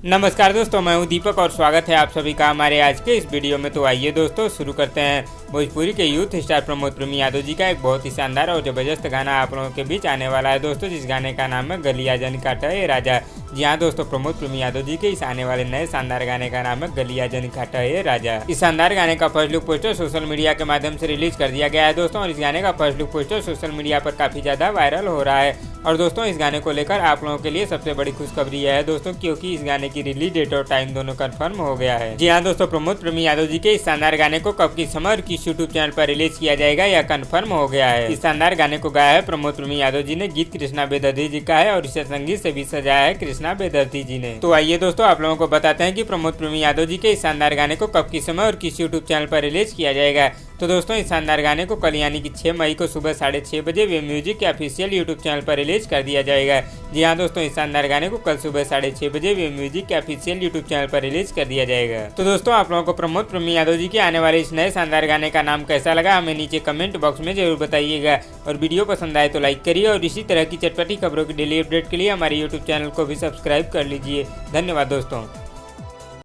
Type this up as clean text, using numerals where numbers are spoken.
नमस्कार दोस्तों, मैं हूं दीपक और स्वागत है आप सभी का हमारे आज के इस वीडियो में। तो आइए दोस्तों शुरू करते हैं। भोजपुरी के यूथ स्टार प्रमोद प्रेमी यादव जी का एक बहुत ही शानदार और जबरदस्त गाना आप लोगों के बीच आने वाला है दोस्तों, जिस गाने का नाम है गलिया जन काटा ए राजा। जी हाँ दोस्तों, प्रमोद प्रेमी यादव जी के इस आने वाले नए शानदार गाने का नाम है गलिया जन काटा ए राजा। इस शानदार गाने का first look poster social media के माध्यम से रिलीज कर दिया गया है दोस्तों, और इस गाने का first look poster social media पर काफी ज्यादा वायरल हो रहा है। और दोस्तों इस गाने को लेकर आप लोगों के लिए सबसे बड़ी खुशखबरी है दोस्तों, क्योंकि इस गाने की रिलीज डेट और टाइम दोनों कंफर्म हो गया है। जी हाँ दोस्तों, प्रमोद प्रेमी यादव जी के इस शानदार गाने को कब, किस समय और किस यूट्यूब चैनल पर रिलीज किया जाएगा यह कंफर्म हो गया है। इस शानदार गाने को गाया है प्रमोद प्रेमी यादव जी ने, गीत कृष्णा बेदर्दी जी का है और इसे संगीत से भी सजाया है कृष्णा बेदर्दी जी ने। तो आइए दोस्तों आप लोगों को बताते हैं कि प्रमोद प्रेमी यादव जी के इस शानदार गाने को कब, किस समय और किस यूट्यूब चैनल पर रिलीज किया जाएगा। तो दोस्तों इस शानदार गाने को कल यानी कि 6 मई को सुबह 6:30 बजे वे म्यूजिक के ऑफिशियल यूट्यूब चैनल पर रिलीज कर दिया जाएगा। जी हाँ दोस्तों, इस शानदार गाने को कल सुबह 6:30 बजे वे म्यूजिक के ऑफिशियल यूट्यूब चैनल पर रिलीज कर दिया जाएगा। तो दोस्तों आप लोगों को प्रमोद प्रेमी यादव जी के आने वाले इस नए शानदार गाने का नाम कैसा लगा हमें नीचे कमेंट बॉक्स में जरूर बताइएगा। और वीडियो पसंद आए तो लाइक करिए और इसी तरह की चटपटी खबरों की डेली अपडेट के लिए हमारे यूट्यूब चैनल को भी सब्सक्राइब कर लीजिए। धन्यवाद दोस्तों।